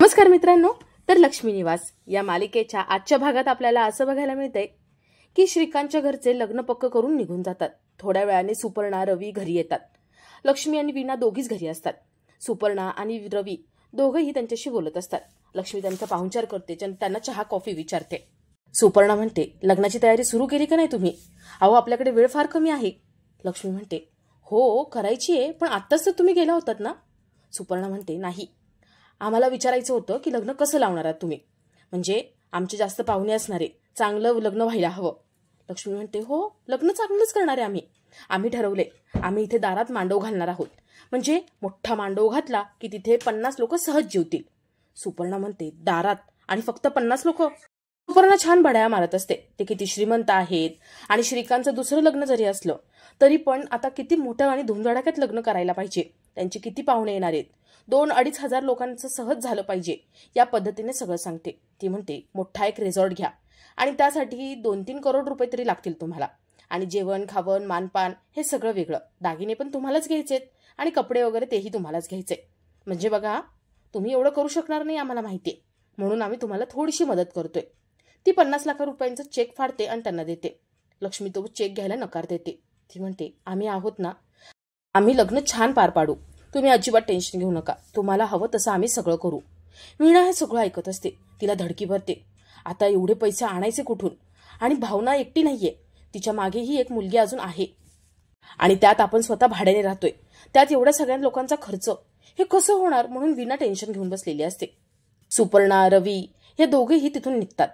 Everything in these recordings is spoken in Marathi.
नमस्कार मित्रांनो, तर लक्ष्मी निवास या मालिकेच्या आजच्या भागात आपल्याला असं बघायला मिळतंय की श्रीकांतच्या घरचे लग्न पक्क करून निघून जातात. थोड्या वेळाने सुपर्णा, रवी घरी येतात. लक्ष्मी आणि वीणा दोघीच घरी असतात. सुपर्णा आणि रवी दोघंही त्यांच्याशी बोलत असतात. लक्ष्मी त्यांचा पाहुणचार करते, त्यांना चहा कॉफी विचारते. सुपर्णा म्हणते, लग्नाची तयारी सुरू केली का नाही तुम्ही? अहो, आपल्याकडे वेळ फार कमी आहे. लक्ष्मी म्हणते, हो करायची आहे, पण आत्ताच तर तुम्ही गेला होतात ना. सुपर्णा म्हणते, नाही, आम्हाला विचारायचं होतं की लग्न कसं लावणार आहात तुम्ही, म्हणजे आमचे जास्त पाहुणे असणारे, चांगलं लग्न व्हायला हवं. लक्ष्मी म्हणते, हो लग्न चांगलंच करणार आहे आम्ही ठरवले. आम्ही इथे दारात मांडव घालणार आहोत, म्हणजे मोठा मांडव घातला की तिथे 50 लोक सहज जेवतील. सुपर्णा म्हणते, दारात आणि फक्त 50 लोक? सुपर्णा छान बड्या मारत असते. ते किती श्रीमंत आहेत आणि श्रीकांतचं दुसरं लग्न जरी असलं तरी पण आता किती मोठं आणि धुमधडाक्यात लग्न करायला पाहिजे, त्यांचे किती पाहुणे येणार आहेत, 2-2.5 हजार लोकांचं सहज झालं पाहिजे, या पद्धतीने सगळं सांगते. ती म्हणते, मोठा एक रिसॉर्ट घ्या आणि त्यासाठी 2-3 करोड रुपये तरी लागतील तुम्हाला, आणि जेवण खावण मानपान हे सगळं वेगळं, दागिने पण तुम्हालाच घ्यायचेत आणि कपडे वगैरे तेही तुम्हालाच घ्यायचे. म्हणजे बघा, तुम्ही एवढं करू शकणार नाही आम्हाला माहितीये, म्हणून आम्ही तुम्हाला थोडीशी मदत करतोय. ती 50 लाख रुपयांचा चेक फाडते आणि त्यांना देते. लक्ष्मी तो चेक घ्यायला नकार देते. ती म्हणते, आम्ही आहोत ना, आम्ही लग्न छान पार पाडू, तुम्ही अजिबात टेन्शन घेऊ नका, तुम्हाला हवं तसं आम्ही सगळं करू. वीणा हे सगळं ऐकत असते. तिला धडकी भरते. आता एवढे पैसे आणायचे कुठून? आणि भावना एकटी नाहीये, तिच्या मागेही एक मुलगी अजून आहे, आणि त्यात आपण स्वतः भाड्याने राहतोय, त्यात एवढ्या सगळ्या लोकांचा खर्च, हे कसं होणार? म्हणून वीणा टेन्शन घेऊन बसलेली असते. सुपर्णा, रवी हे दोघेही तिथून निघतात.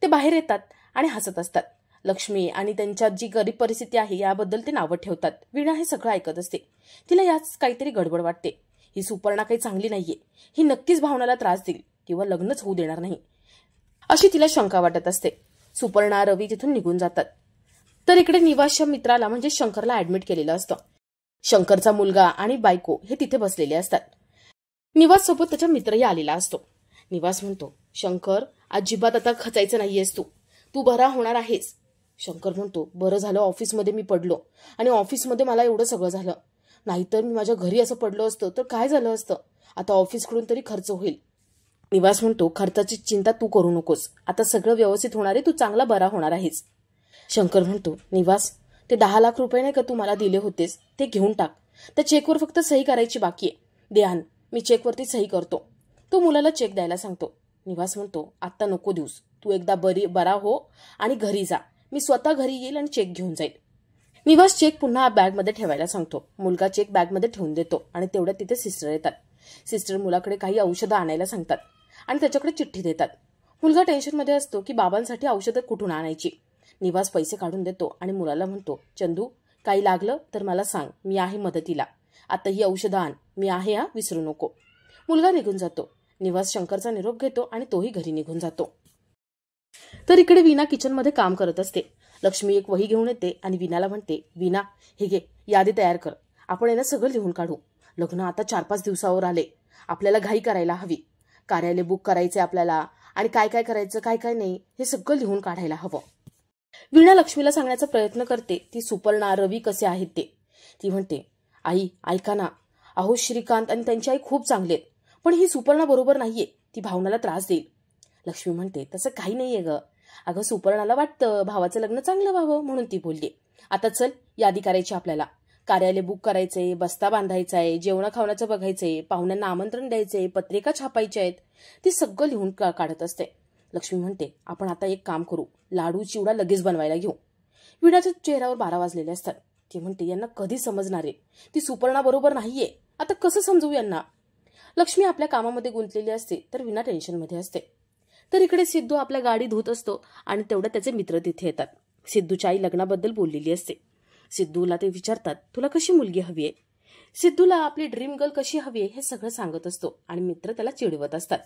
ते बाहेर येतात आणि हसत असतात. लक्ष्मी आणि त्यांच्यात जी गरीब परिस्थिती आहे याबद्दल ते नावं ठेवतात. वीणा हे सगळं ऐकत असते. तिला याच काहीतरी गडबड वाटते. ही सुपर्णा काही चांगली नाहीये, ही नक्कीच भावनाला त्रास देईल किंवा लग्नच होऊ देणार नाही, अशी तिला शंका वाटत असते. सुपर्णा, रवी तिथून निघून जातात. तर इकडे निवासच्या मित्राला म्हणजे शंकरला ऍडमिट केलेलं असतं. शंकरचा मुलगा आणि बायको हे तिथे बसलेले असतात. निवास सोबत त्याचा मित्रही आलेला असतो. निवास म्हणतो, शंकर अजिबात आता खचायचं नाहीयेस, तू बरा होणार आहेस. शंकर म्हणतो, बरं झालं ऑफिसमध्ये मी पडलो आणि ऑफिसमध्ये मला एवढं सगळं झालं, नाहीतर मी माझ्या घरी असं पडलो असतं तर काय झालं असतं. आता ऑफिसकडून तरी खर्च होईल. निवास म्हणतो, खर्चाची चिंता तू करू नकोस, आता सगळं व्यवस्थित होणार आहे, तू चांगला बरा होणार आहेस. शंकर म्हणतो, निवास ते 10 लाख रुपये नाही का तू मला दिले होतेस, ते घेऊन टाक. त्या चेकवर फक्त सही करायची बाकी आहे, दे आण, मी चेकवरती सही करतो. तो मुलाला चेक द्यायला सांगतो. निवास म्हणतो, आत्ता नको देऊस, तू एकदा बरा हो आणि घरी जा, मी स्वतः घरी येईल आणि चेक घेऊन जाईल. निवास चेक पुन्हा बॅगमध्ये ठेवायला सांगतो. मुलगा चेक बॅगमध्ये ठेवून देतो आणि तेवढ्यात तिथे सिस्टर येतात. सिस्टर मुलाकडे काही औषधं आणायला सांगतात आणि त्याच्याकडे चिठ्ठी देतात. मुलगा टेन्शनमध्ये असतो की बाबांसाठी औषधं कुठून आणायची. निवास पैसे काढून देतो आणि मुलाला म्हणतो, चंदू काही लागलं तर मला सांग, मी आहे मदतीला, आता ही औषधं आण, मी आहे हा, विसरू नको. मुलगा निघून जातो. निवास शंकरचा निरोप घेतो आणि तोही घरी निघून जातो. तर इकडे वीणा किचनमध्ये काम करत असते. लक्ष्मी एक वही घेऊन येते आणि वीणाला म्हणते, वीणा हे घे, यादी तयार कर, आपण याला सगळं लिहून काढू. लग्न आता 4-5 दिवसावर आले, आपल्याला घाई करायला हवी, कार्यालय बुक करायचे आपल्याला, आणि काय काय करायचं काय काय नाही हे सगळं लिहून काढायला हवं. वीणा लक्ष्मीला सांगण्याचा प्रयत्न करते ती सुपर्णा, रवी कसे आहेत ते. ती म्हणते, आई ऐका ना, अहो श्रीकांत आणि त्यांची आई खूप चांगले आहेत, पण ही सुपर्णा बरोबर नाहीये, ती भावनाला त्रास देईल. लक्ष्मी म्हणते, तसं काही नाहीये ग, अगं सुपर्णाला वाटतं भावाचं लग्न चांगलं व्हावं म्हणून ती बोलली. आता चल, यादी करायची आपल्याला, कार्यालय बुक करायचंय, बस्ता बांधायचाय, जेवण खावण्याचं बघायचंय, पाहुण्यांना आमंत्रण द्यायचंय, पत्रिका छापायच्या आहेत. ती सगळं लिहून काढत असते. लक्ष्मी म्हणते, आपण आता एक काम करू, लाडू चिवडा लगेच बनवायला घेऊ. विणाच्या चेहऱ्यावर 12 वाजलेले असतात. ती म्हणते, यांना कधी समजणार आहे, ती सुपर्णा बरोबर नाहीये, आता कसं समजवू यांना. लक्ष्मी आपल्या कामामध्ये गुंतलेली असते तर विना टेन्शनमध्ये असते. तर इकडे सिद्धू आपल्या गाडी धुत असतो आणि तेवढ्यात त्याचे मित्र तिथे येतात. सिद्धूच्या आई लग्नाबद्दल बोललेली असते. सिद्धूला ते विचारतात, तुला कशी मुलगी हवी आहे. सिद्धूला आपली ड्रीम गर्ल कशी हवी आहे हे सगळं सांगत असतो आणि मित्र त्याला चिडवत असतात.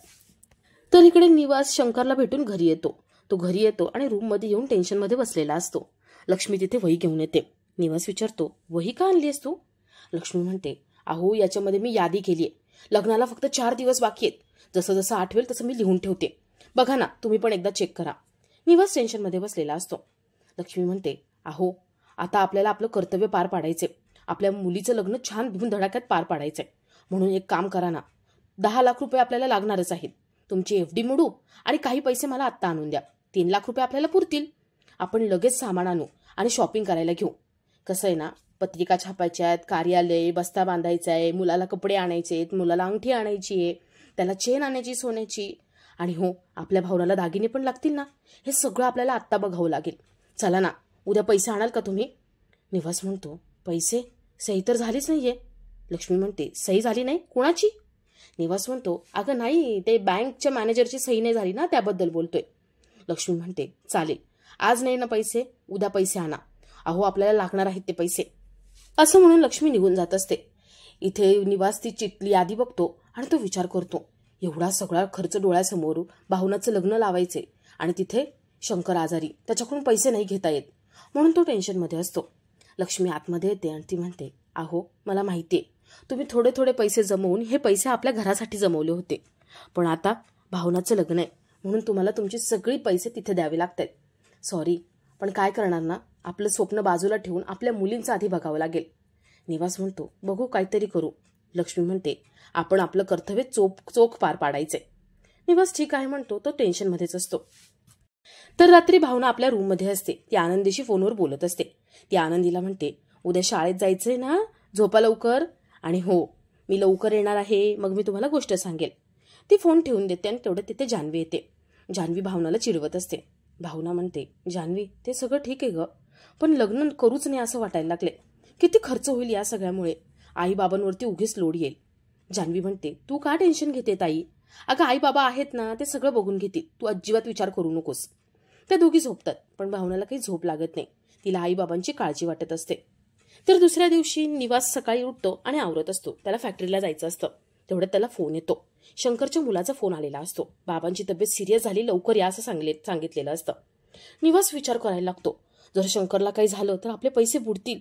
तर इकडे निवास शंकरला भेटून घरी येतो. तो घरी येतो आणि रूममध्ये येऊन टेन्शनमध्ये बसलेला असतो. लक्ष्मी तिथे वही घेऊन येते. निवास विचारतो, वही का आणलीस तू? लक्ष्मी म्हणते, अहो याच्यामध्ये मी यादी केलीये, लग्नाला फक्त 4 दिवस बाकी आहेत, जसं जसं आठवेल तसं मी लिहून ठेवते, बघा ना, तुम्ही पण एकदा चेक करा. निवास टेन्शनमध्ये बसलेला असतो. लक्ष्मी म्हणते, अहो आता आपल्याला आपलं कर्तव्य पार पाडायचे, आपल्या मुलीचं लग्न छान धूमधडाक्यात पार पाडायचंय, म्हणून एक काम करा ना, 10 लाख रुपये आपल्याला लागणारच आहेत. तुमची FD मोडू आणि काही पैसे मला आत्ता आणून द्या. 3 लाख रुपये आपल्याला पुरतील. आपण लगेच सामान आणू आणि शॉपिंग करायला घेऊ. कसं आहे ना, पत्रिका छापायच्या आहेत, कार्यालय, बस्ता बांधायचा आहे, मुलाला कपडे आणायचे आहेत, मुलाला अंगठी आणायची आहे, त्याला चेन आणायची सोन्याची. आणि हो, आपल्या भावनाला दागिने पण लागतील ना. हे सगळं आपल्याला आत्ता बघावं लागेल. चला ना, उद्या पैसे आणाल का तुम्ही? निवास म्हणतो, पैसे? सही तर झालीच नाहीये. लक्ष्मी म्हणते, सही झाली नाही? कुणाची? निवास म्हणतो, अगं नाही, ते बँकच्या मॅनेजरची सही नाही झाली ना, त्याबद्दल बोलतोय. लक्ष्मी म्हणते, चालेल, आज नाही ना पैसे, उद्या पैसे आणा. अहो, आपल्याला लागणार आहेत ते पैसे. असं म्हणून लक्ष्मी निघून जात असते. इथे निवास ती चिठ्ठी यादी बघतो आणि तो विचार करतो, एवढा सगळा खर्च डोळ्यासमोर, भावनाचं लग्न लावायचे आणि तिथे शंकर आजारी, त्याच्याकडून पैसे नाही घेता येत, म्हणून तो टेन्शनमध्ये असतो. लक्ष्मी आतमध्ये येते आणि ती म्हणते, अहो, मला माहितीये तुम्ही थोडे थोडे पैसे जमवून हे पैसे आपल्या घरासाठी जमवले होते, पण आता भावनाचं लग्न आहे म्हणून तुम्हाला तुमची सगळी पैसे तिथे द्यावे लागतात. सॉरी, पण काय करणार ना, आपलं स्वप्न बाजूला ठेवून आपल्या मुलींचं आधी बघावं लागेल. निवास म्हणतो, बघू काहीतरी करू. लक्ष्मी म्हणते, आपण आपलं कर्तव्य चोख पार पाडायचे. निवास ठीक आहे म्हणतो. तो टेन्शनमध्येच असतो. तर रात्री भावना आपल्या रूममध्ये असते. ती आनंदीशी फोनवर बोलत असते. ती आनंदीला म्हणते, उद्या शाळेत जायचंय ना, झोपा लवकर. आणि हो, मी लवकर येणार आहे, मग मी तुम्हाला गोष्ट सांगेल. ती फोन ठेवून देते आणि तेवढ्यात तिथे जान्हवी येते. जान्हवी भावनाला चिडवत असते. भावना म्हणते, जान्हवी, ते सगळं ठीक आहे ग, पण लग्न करूच नाही असं वाटायला लागले. किती खर्च होईल या सगळ्यामुळे, आई बाबांवरती उगीच लोड येईल. जान्हवी म्हणते, तू का टेन्शन घेते ताई? अगं, आई बाबा आहेत ना, ते सगळं बघून घेतील, तू अजिबात विचार करू नकोस. त्या दोघी झोपतात, पण भावनाला काही झोप लागत नाही. तिला आई बाबांची काळजी वाटत असते. तर दुसऱ्या दिवशी निवास सकाळी उठतो आणि आवरत असतो. त्याला फॅक्टरीला जायचं असतं. तेवढ्यात त्याला फोन येतो. शंकरच्या मुलाचा फोन आलेला असतो. बाबांची तब्येत सिरियस झाली, लवकर या असं सांगितलेलं असतं. निवास विचार करायला लागतो, जर शंकरला काही झालं तर आपले पैसे बुडतील.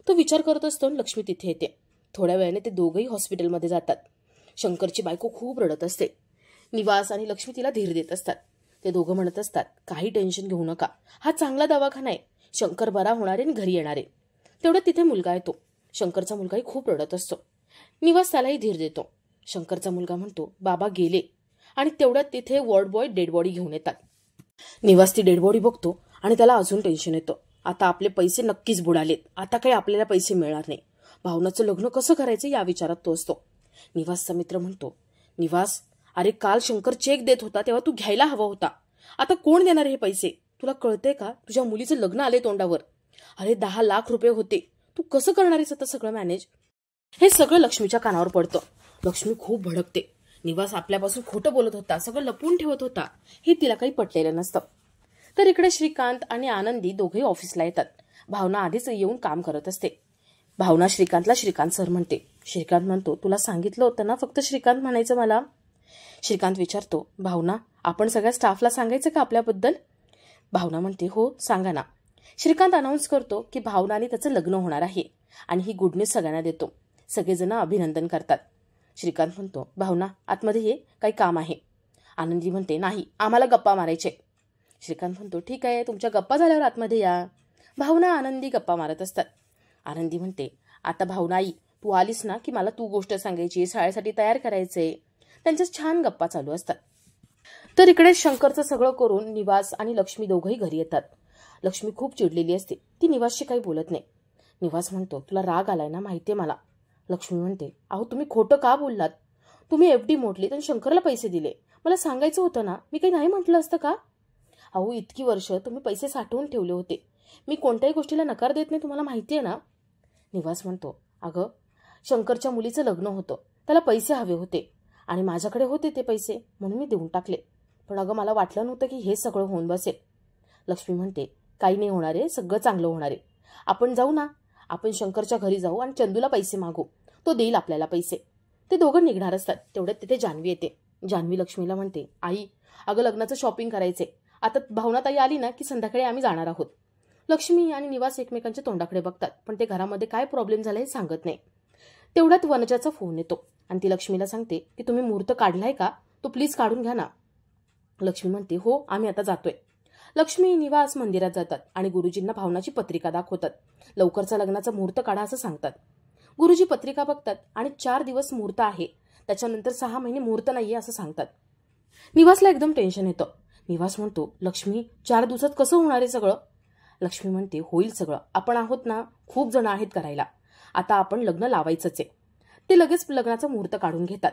तो विचार करत असतो. लक्ष्मी तिथे येते. थोड्या वेळाने ते दोघंही हॉस्पिटलमध्ये जातात. शंकरची बायको खूप रडत असते. निवास आणि लक्ष्मी तिला धीर देत असतात. ते दोघं म्हणत असतात, काही टेन्शन घेऊ नका, हा चांगला दवाखाना आहे, शंकर बरा होणार आहे आणि घरी येणार आहे. तेवढ्यात तिथे मुलगा येतो. शंकरचा मुलगाही खूप रडत असतो. निवास त्यालाही धीर देतो. शंकरचा मुलगा म्हणतो, बाबा गेले. आणि तेवढ्यात तिथे वॉर्ड बॉय डेड बॉडी घेऊन येतात. निवास ती डेड बॉडी बघतो आणि त्याला अजून टेन्शन येतं. आता आपले पैसे नक्कीच बुडालेत. आता काही आपल्याला पैसे मिळणार नाही. भावनाचं लग्न कसं करायचं या विचारात तो असतो. निवासचा मित्र म्हणतो, निवास, अरे काल शंकर चेक देत होता तेव्हा तू घ्यायला हवा होता. आता कोण देणार हे पैसे? तुला कळतंय का? तुझ्या मुलीचं लग्न आले तोंडावर. अरे 10 लाख रुपये होते. तू कसं करणार आहेस आता सगळं मॅनेज? हे सगळं लक्ष्मीच्या कानावर पडतं. लक्ष्मी खूप भडकते. निवास आपल्यापासून खोटं बोलत होता, सगळं लपून ठेवत होता, हे तिला काही पटलेलं नसतं. तर इकडे श्रीकांत आणि आनंदी दोघेही ऑफिसला येतात. भावना आधीच येऊन काम करत असते. भावना श्रीकांतला श्रीकांत सर म्हणते. श्रीकांत म्हणतो, तुला सांगितलं होतं ना फक्त श्रीकांत म्हणायचं मला? श्रीकांत विचारतो, भावना, आपण सगळ्या स्टाफला सांगायचं का आपल्याबद्दल? भावना म्हणते, हो सांगा ना. श्रीकांत अनाऊन्स करतो की भावनाने त्याचं लग्न होणार आहे आणि ही गुड न्यूज सगळ्यांना देतो. सगळेजण अभिनंदन करतात. श्रीकांत म्हणतो, भावना आतमध्ये ये, काही काम आहे. आनंदी म्हणते, नाही, आम्हाला गप्पा मारायचे. श्रीकांत म्हणतो, ठीक आहे, तुमच्या गप्पा झाल्यावर आतमध्ये या. भावना आनंदी गप्पा मारत असतात. आनंदी म्हणते, आता भावना आई, तू आलीस ना की मला तू गोष्ट सांगायची, शाळेसाठी तयार करायचे. त्यांच्या छान गप्पा चालू असतात. तर इकडे शंकरचं सगळं करून निवास आणि लक्ष्मी दोघंही घरी येतात. लक्ष्मी खूप चिडलेली असते. ती निवासशी काही बोलत नाही. निवास म्हणतो, तुला राग आलाय ना, माहितीये मला. लक्ष्मी म्हणते, अहो तुम्ही खोटं का बोललात? तुम्ही FD मोडली आणि शंकरला पैसे दिले. मला सांगायचं होतं ना, मी काही नाही म्हटलं असतं का? अहो इतकी वर्ष तुम्ही पैसे साठवून ठेवले होते. मी कोणत्याही गोष्टीला नकार देत नाही, तुम्हाला माहितीये ना. निवास म्हणतो, अगं शंकरच्या मुलीचं लग्न होतं, त्याला पैसे हवे होते आणि माझ्याकडे होते ते पैसे म्हणून मी देऊन टाकले. पण अगं मला वाटलं नव्हतं की हे सगळं होऊन बसेल. लक्ष्मी म्हणते, काही नाही होणार आहे, सगळं चांगलं होणार आहे. आपण जाऊ ना, आपण शंकरच्या घरी जाऊ आणि चंदूला पैसे मागू, तो देईल आपल्याला पैसे. ते दोघं निघणार असतात. तेवढ्यात तिथे जान्हवी येते. जान्हवी लक्ष्मीला म्हणते, आई, अगं लग्नाचं शॉपिंग करायचे. आता भावनाताई आली ना की संध्याकाळी आम्ही जाणार आहोत. लक्ष्मी आणि निवास एकमेकांच्या तोंडाकडे बघतात, पण ते घरामध्ये काय प्रॉब्लेम झाला हे सांगत नाही. तेवढ्यात वनजाचा फोन येतो आणि ती लक्ष्मीला सांगते की तुम्ही मुहूर्त काढलाय का, तो प्लीज काढून घ्या ना. लक्ष्मी म्हणते, हो आम्ही आता जातोय. लक्ष्मी निवास मंदिरात जातात आणि गुरुजींना भावनाची पत्रिका दाखवतात. लवकरचा लग्नाचा मुहूर्त काढा असं सांगतात. गुरुजी पत्रिका बघतात आणि 4 दिवस मुहूर्त आहे, त्याच्यानंतर 6 महिने मुहूर्त नाहीये असं सांगतात. निवासला एकदम टेन्शन येतं. निवास म्हणतो, लक्ष्मी 4 दिवसात कसं होणार आहे सगळं? लक्ष्मी म्हणते, होईल सगळं. आपण आहोत ना, खूप जण आहेत करायला. आता आपण लग्न लावायचंच आहे. ते लगेच लग्नाचा मुहूर्त काढून घेतात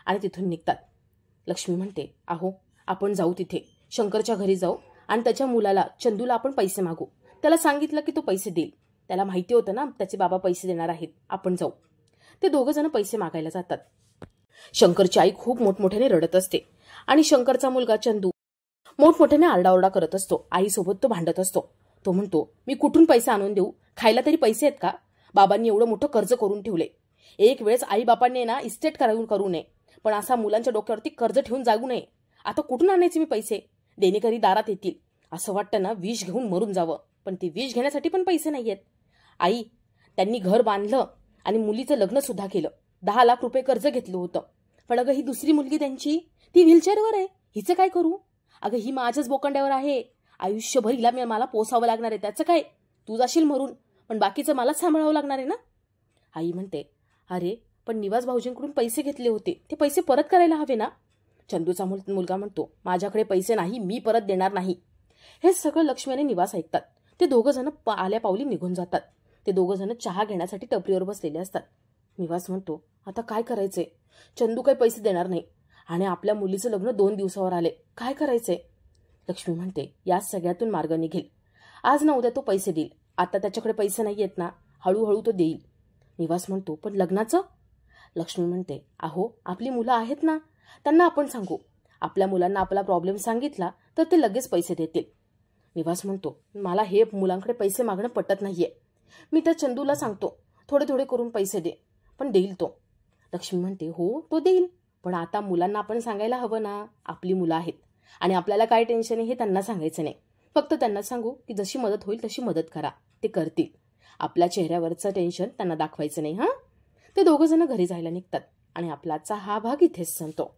आणि तिथून निघतात. लक्ष्मी म्हणते, अहो आपण जाऊ तिथे शंकरच्या घरी जाऊ आणि त्याच्या मुलाला चंदूला आपण पैसे मागू. त्याला सांगितलं की तो पैसे देईल. त्याला माहिती होतं ना त्याचे बाबा पैसे देणार आहेत. आपण जाऊ. ते दोघं जण पैसे मागायला जातात. शंकरची आई खूप मोठमोठ्याने रडत असते आणि शंकरचा मुलगा चंदू मोठमोठ्याने आरडाओरडा करत असतो. आईसोबत तो भांडत असतो. तो म्हणतो, मी कुठून पैसे आणून देऊ? खायला तरी पैसे आहेत का? बाबांनी एवढं मोठं कर्ज करून ठेवले. एक वेळेस आई बापांनी ना इस्टेट करू नये, पण असा मुलांच्या डोक्यावरती कर्ज ठेवून जागू नये. आता कुठून आणायचे मी पैसे? देणेकरी दारात येतील. असं वाटतं ना विष घेऊन मरून जावं, पण ते विष घेण्यासाठी पण पैसे नाहीयेत. आई, त्यांनी घर बांधलं आणि मुलीचं लग्न सुद्धा केलं. 10 लाख रुपये कर्ज घेतलं होतं. पण अगं ही दुसरी मुलगी त्यांची, ती व्हीलचेअरवर आहे. हिचं काय करू? अगं ही माझ्याच बोकांड्यावर आहे. आयुष्यभर हिला मला पोसावं लागणार आहे. त्याचं काय? तू जाशील मरून, पण बाकीचं मलाच सांभाळावं लागणार आहे ना. आई म्हणते, अरे पण निवास भाऊजींकडून पैसे घेतले होते, ते पैसे परत करायला हवे ना. चंदूचा मुलगा म्हणतो, माझ्याकडे पैसे नाही, मी परत देणार नाही. हे सगळं लक्ष्मी आणि निवास ऐकतात. ते दोघं जण आल्या पावली निघून जातात. ते दोघं जण चहा घेण्यासाठी टपरीवर बसलेले असतात. निवास म्हणतो, आता काय करायचंय? चंदू काही पैसे देणार नाही आणि आपल्या मुलीचं लग्न 2 दिवसावर आले. काय करायचंय? लक्ष्मी म्हणते, या सगळ्यातून मार्ग निघेल. आज ना उद्या तो पैसे देईल. आता त्याच्याकडे पैसे नाही आहेत ना, हळूहळू तो देईल. निवास म्हणतो, पण लग्नाचं? लक्ष्मी म्हणते, अहो आपली मुलं आहेत ना, त्यांना आपण सांगू. आपल्या मुलांना आपला प्रॉब्लेम सांगितला तर ते लगेच पैसे देतील. निवास म्हणतो, मला हे मुलांकडे पैसे मागणं पटत नाहीये. मी त्या चंदूला सांगतो, थोडे थोडे करून पैसे दे, पण देईल तो. लक्ष्मी म्हणते, हो तो देईल, पण आता मुलांना आपण सांगायला हवं ना, आपली मुलं आहेत आणि आपल्याला काय टेन्शन आहे हे त्यांना सांगायचं नाही. फक्त त्यांना सांगू की जशी मदत होईल तशी मदत करा, ते करतील. आपल्या चेहऱ्यावरचं टेन्शन त्यांना दाखवायचं नाही. हां. ते दोघं जण घरी जायला निघतात आणि आपला आजचा हा भाग इथेच संपतो.